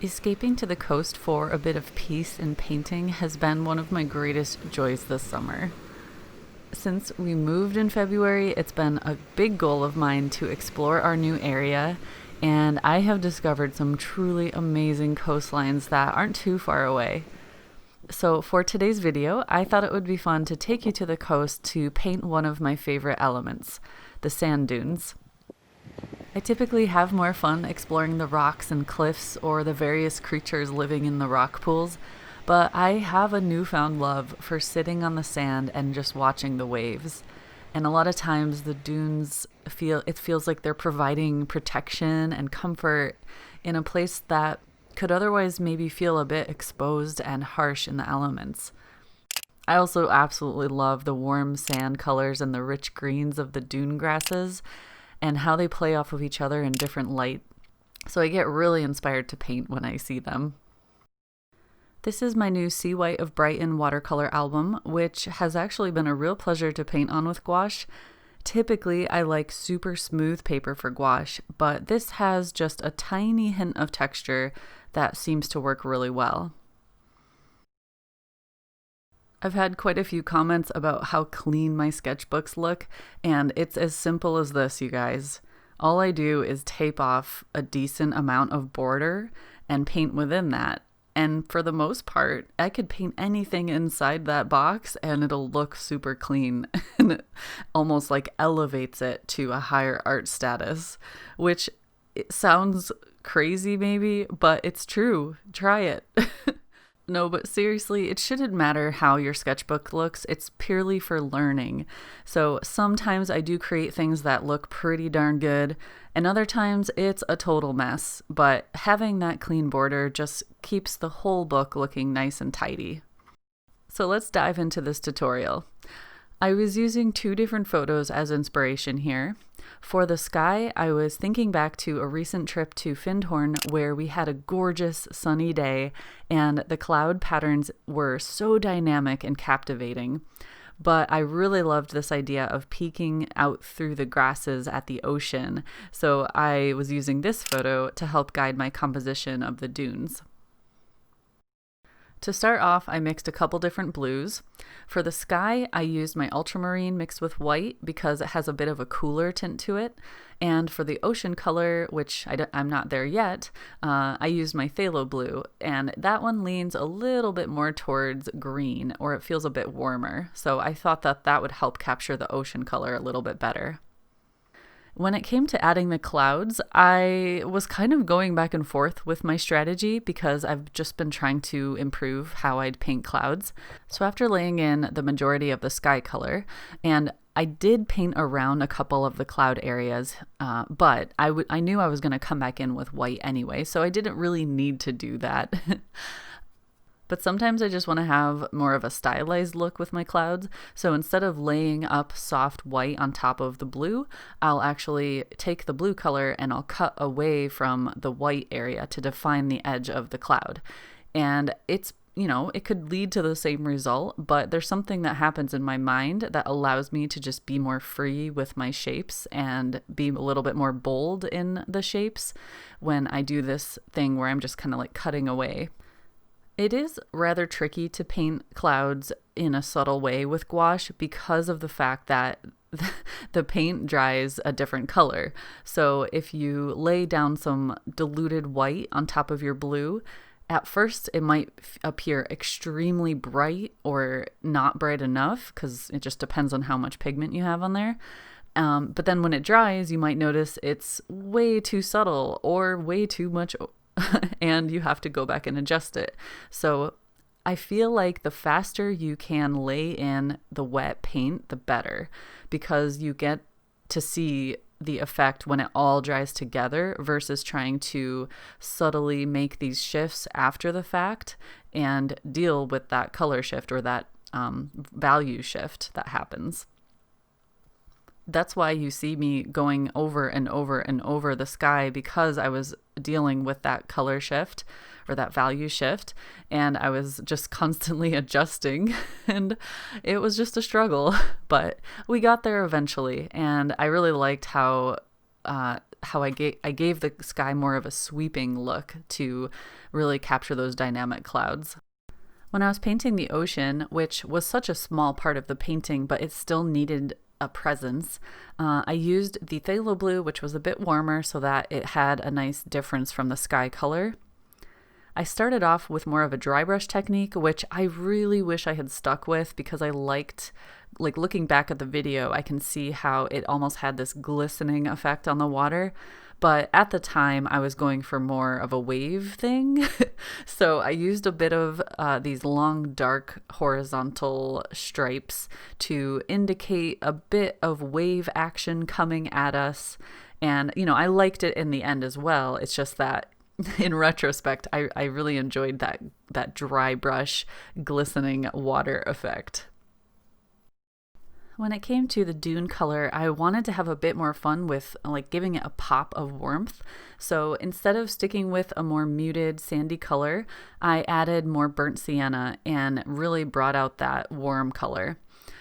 Escaping to the coast for a bit of peace and painting has been one of my greatest joys this summer. Since we moved in February, it's been a big goal of mine to explore our new area, and I have discovered some truly amazing coastlines that aren't too far away. So for today's video, I thought it would be fun to take you to the coast to paint one of my favorite elements, the sand dunes. I typically have more fun exploring the rocks and cliffs or the various creatures living in the rock pools, but I have a newfound love for sitting on the sand and just watching the waves. And a lot of times the dunes feels like they're providing protection and comfort in a place that could otherwise maybe feel a bit exposed and harsh in the elements. I also absolutely love the warm sand colors and the rich greens of the dune grasses and how they play off of each other in different light. So I get really inspired to paint when I see them. This is my new Seawhite of Brighton watercolor album, which has actually been a real pleasure to paint on with gouache. Typically, I like super smooth paper for gouache, but this has just a tiny hint of texture that seems to work really well. I've had quite a few comments about how clean my sketchbooks look, and it's as simple as this, you guys. All I do is tape off a decent amount of border and paint within that. And for the most part, I could paint anything inside that box and it'll look super clean and it almost like elevates it to a higher art status, which it sounds crazy maybe, but it's true. Try it. No, but seriously, it shouldn't matter how your sketchbook looks. It's purely for learning. So sometimes I do create things that look pretty darn good, and other times it's a total mess. But having that clean border just keeps the whole book looking nice and tidy. So let's dive into this tutorial. I was using two different photos as inspiration here. For the sky, I was thinking back to a recent trip to Findhorn where we had a gorgeous sunny day and the cloud patterns were so dynamic and captivating. But I really loved this idea of peeking out through the grasses at the ocean, so I was using this photo to help guide my composition of the dunes. To start off, I mixed a couple different blues. For the sky, I used my ultramarine mixed with white because it has a bit of a cooler tint to it. And for the ocean color, which I'm not there yet, I used my phthalo blue. And that one leans a little bit more towards green, or it feels a bit warmer. So I thought that that would help capture the ocean color a little bit better. When it came to adding the clouds, I was kind of going back and forth with my strategy because I've just been trying to improve how I'd paint clouds. So after laying in the majority of the sky color, and I did paint around a couple of the cloud areas, but I knew I was going to come back in with white anyway, so I didn't really need to do that. But sometimes I just want to have more of a stylized look with my clouds. So instead of laying up soft white on top of the blue, I'll actually take the blue color and I'll cut away from the white area to define the edge of the cloud. And it's, it could lead to the same result, but there's something that happens in my mind that allows me to just be more free with my shapes and be a little bit more bold in the shapes when I do this thing where I'm just kind of like cutting away. It is rather tricky to paint clouds in a subtle way with gouache because of the fact that the paint dries a different color. So if you lay down some diluted white on top of your blue, at first it might appear extremely bright or not bright enough because it just depends on how much pigment you have on there. But then when it dries, you might notice it's way too subtle or way too much and you have to go back and adjust it. So I feel like the faster you can lay in the wet paint, the better, because you get to see the effect when it all dries together versus trying to subtly make these shifts after the fact and deal with that color shift or that value shift that happens. That's why you see me going over and over and over the sky, because I was dealing with that color shift or that value shift, and I was just constantly adjusting, and it was just a struggle, but we got there eventually. And I really liked how how I gave the sky more of a sweeping look to really capture those dynamic clouds. When I was painting the ocean, which was such a small part of the painting, but it still needed a presence, I used the phthalo blue, which was a bit warmer so that it had a nice difference from the sky color. I started off with more of a dry brush technique, which I really wish I had stuck with because I liked, like looking back at the video, I can see how it almost had this glistening effect on the water. But at the time, I was going for more of a wave thing. So I used a bit of these long, dark horizontal stripes to indicate a bit of wave action coming at us. And, you know, I liked it in the end as well. It's just that in retrospect, I really enjoyed that dry brush glistening water effect. When it came to the dune color, I wanted to have a bit more fun with like giving it a pop of warmth. So instead of sticking with a more muted sandy color, I added more burnt sienna and really brought out that warm color.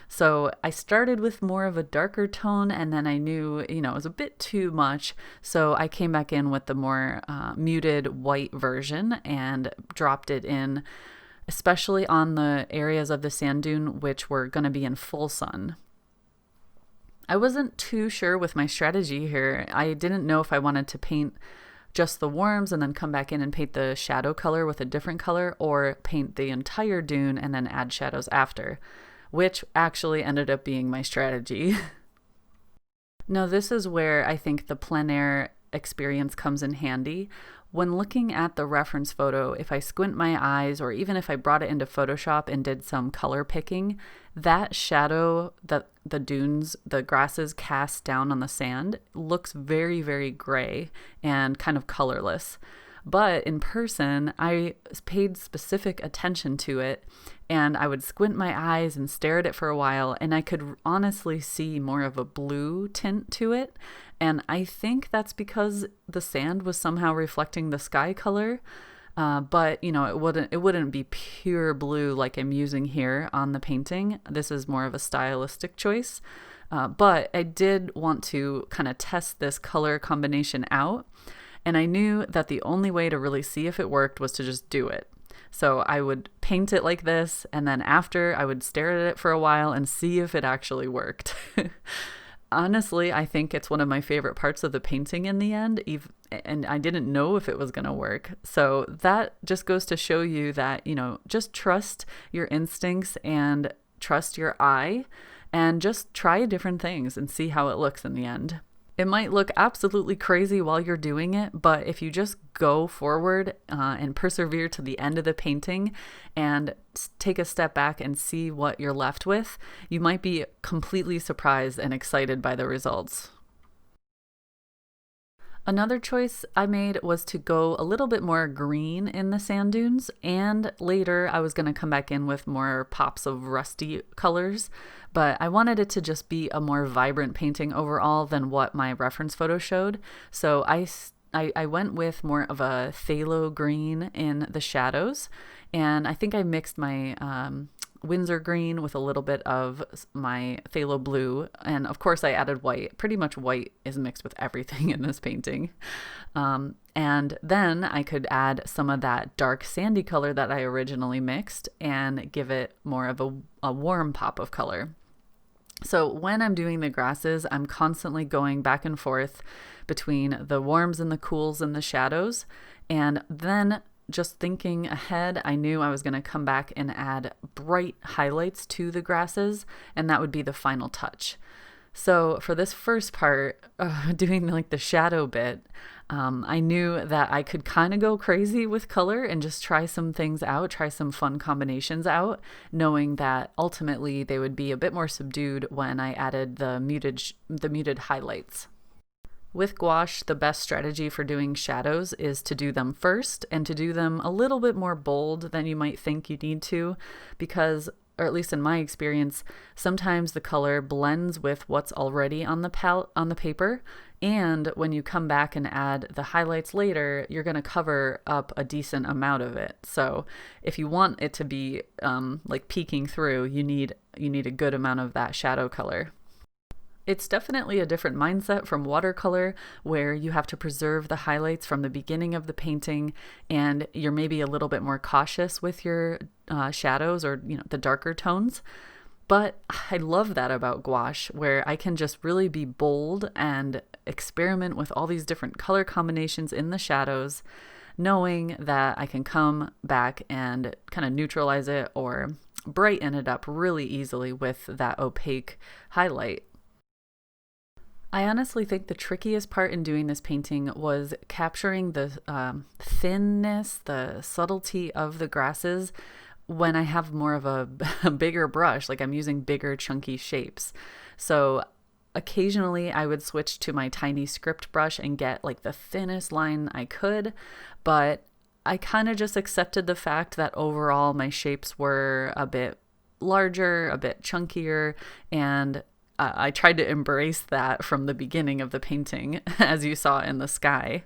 So I started with more of a darker tone, and then I knew, you know, it was a bit too much. So I came back in with the more muted white version and dropped it in, especially on the areas of the sand dune which were going to be in full sun. I wasn't too sure with my strategy here. I didn't know if I wanted to paint just the worms and then come back in and paint the shadow color with a different color, or paint the entire dune and then add shadows after, which actually ended up being my strategy. Now, this is where I think the plein air experience comes in handy. When looking at the reference photo, if I squint my eyes, or even if I brought it into Photoshop and did some color picking, that shadow that the dunes, the grasses cast down on the sand looks very, very gray and kind of colorless. But in person, I paid specific attention to it, and I would squint my eyes and stare at it for a while, and I could honestly see more of a blue tint to it. And I think that's because the sand was somehow reflecting the sky color. But you know, it wouldn't be pure blue like I'm using here on the painting. This is more of a stylistic choice. But I did want to kind of test this color combination out. And I knew that the only way to really see if it worked was to just do it. So I would paint it like this, and then after I would stare at it for a while and see if it actually worked. Honestly, I think it's one of my favorite parts of the painting in the end, and I didn't know if it was going to work. So that just goes to show you that, you know, just trust your instincts and trust your eye, and just try different things and see how it looks in the end. It might look absolutely crazy while you're doing it, but if you just go forward and persevere to the end of the painting and take a step back and see what you're left with, you might be completely surprised and excited by the results. Another choice I made was to go a little bit more green in the sand dunes, and later I was going to come back in with more pops of rusty colors, but I wanted it to just be a more vibrant painting overall than what my reference photo showed. So I went with more of a phthalo green in the shadows, and I think I mixed my Windsor green with a little bit of my phthalo blue, and of course I added white. Pretty much white is mixed with everything in this painting. And then I could add some of that dark sandy color that I originally mixed and give it more of a warm pop of color. So when I'm doing the grasses, I'm constantly going back and forth between the warms and the cools and the shadows, and then just thinking ahead, I knew I was going to come back and add bright highlights to the grasses, and that would be the final touch. So for this first part, doing like the shadow bit, I knew that I could kind of go crazy with color and just try some things out, try some fun combinations out, knowing that ultimately they would be a bit more subdued when I added the muted highlights. With gouache, the best strategy for doing shadows is to do them first and to do them a little bit more bold than you might think you need to, because, or at least in my experience, sometimes the color blends with what's already on the paper, and when you come back and add the highlights later, you're going to cover up a decent amount of it. So if you want it to be like peeking through, you need a good amount of that shadow color. It's definitely a different mindset from watercolor, where you have to preserve the highlights from the beginning of the painting, and you're maybe a little bit more cautious with your shadows, or the darker tones. But I love that about gouache, where I can just really be bold and experiment with all these different color combinations in the shadows, knowing that I can come back and kind of neutralize it or brighten it up really easily with that opaque highlight. I honestly think the trickiest part in doing this painting was capturing the thinness, the subtlety of the grasses when I have more of a bigger brush, like I'm using bigger chunky shapes. So occasionally I would switch to my tiny script brush and get like the thinnest line I could, but I kind of just accepted the fact that overall my shapes were a bit larger, a bit chunkier, and I tried to embrace that from the beginning of the painting, as you saw in the sky.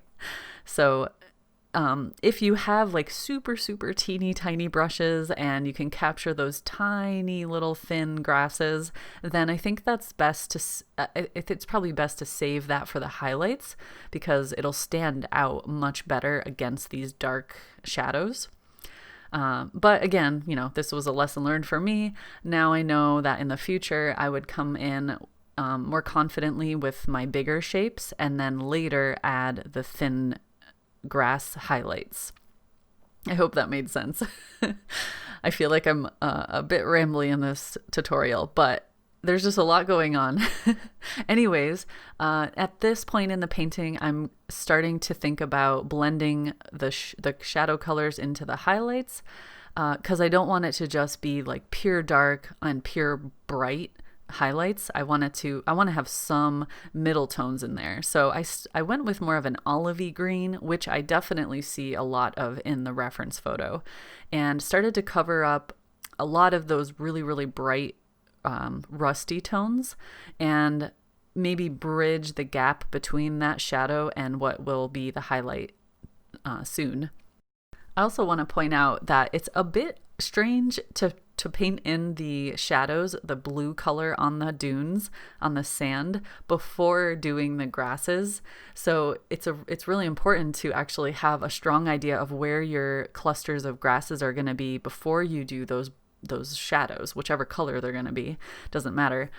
So if you have like super, super teeny tiny brushes and you can capture those tiny little thin grasses, then I think that's best to, it's probably best to save that for the highlights, because it'll stand out much better against these dark shadows. But again, this was a lesson learned for me. Now I know that in the future I would come in more confidently with my bigger shapes, and then later add the thin grass highlights. I hope that made sense. I feel like I'm a bit rambly in this tutorial, but there's just a lot going on. Anyways, at this point in the painting, I'm starting to think about blending the shadow colors into the highlights, because I don't want it to just be like pure dark and pure bright highlights. I want to have some middle tones in there. So I went with more of an olivey green, which I definitely see a lot of in the reference photo, and started to cover up a lot of those really, really bright rusty tones, and maybe bridge the gap between that shadow and what will be the highlight soon. I also want to point out that it's a bit strange to paint in the shadows, the blue color on the dunes, on the sand, before doing the grasses. So it's really important to actually have a strong idea of where your clusters of grasses are going to be before you do those shadows, whichever color they're going to be, doesn't matter,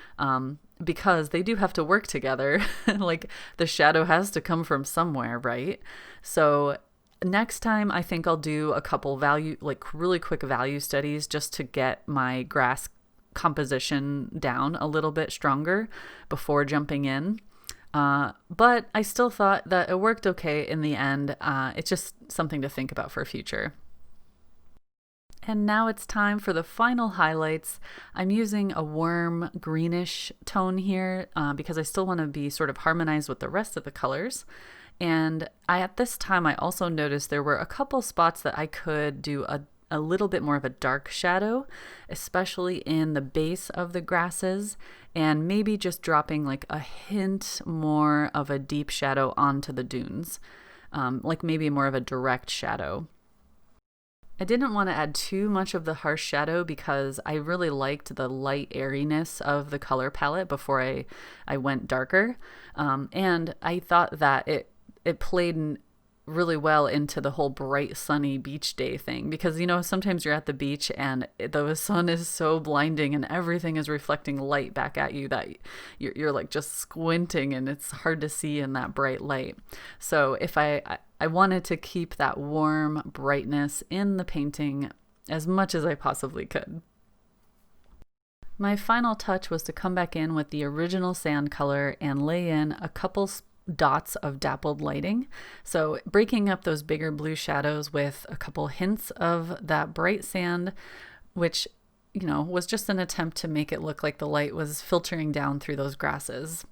because they do have to work together. Like the shadow has to come from somewhere, right? So next time I think I'll do a couple really quick value studies, just to get my grass composition down a little bit stronger before jumping in. But I still thought that it worked okay in the end. It's just something to think about for future. And now it's time for the final highlights. I'm using a warm greenish tone here because I still want to be sort of harmonized with the rest of the colors. And at this time, I also noticed there were a couple spots that I could do a little bit more of a dark shadow, especially in the base of the grasses, and maybe just dropping like a hint more of a deep shadow onto the dunes, like maybe more of a direct shadow. I didn't want to add too much of the harsh shadow because I really liked the light airiness of the color palette before I went darker. And I thought that it played really well into the whole bright sunny beach day thing, because sometimes you're at the beach and the sun is so blinding and everything is reflecting light back at you that you're like just squinting and it's hard to see in that bright light. So if I wanted to keep that warm brightness in the painting as much as I possibly could. My final touch was to come back in with the original sand color and lay in a couple dots of dappled lighting. So breaking up those bigger blue shadows with a couple hints of that bright sand, which, was just an attempt to make it look like the light was filtering down through those grasses.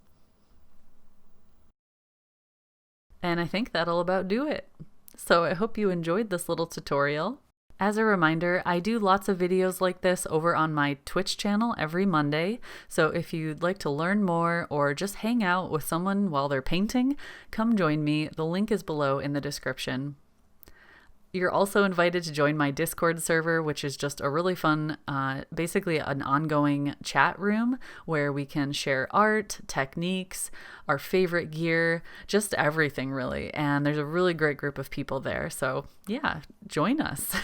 And I think that'll about do it. So I hope you enjoyed this little tutorial. As a reminder, I do lots of videos like this over on my Twitch channel every Monday, so if you'd like to learn more or just hang out with someone while they're painting, come join me. The link is below in the description. You're also invited to join my Discord server, which is just a really fun, basically an ongoing chat room where we can share art, techniques, our favorite gear, just everything really. And there's a really great group of people there. So yeah, join us.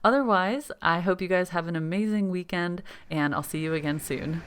Otherwise, I hope you guys have an amazing weekend, and I'll see you again soon.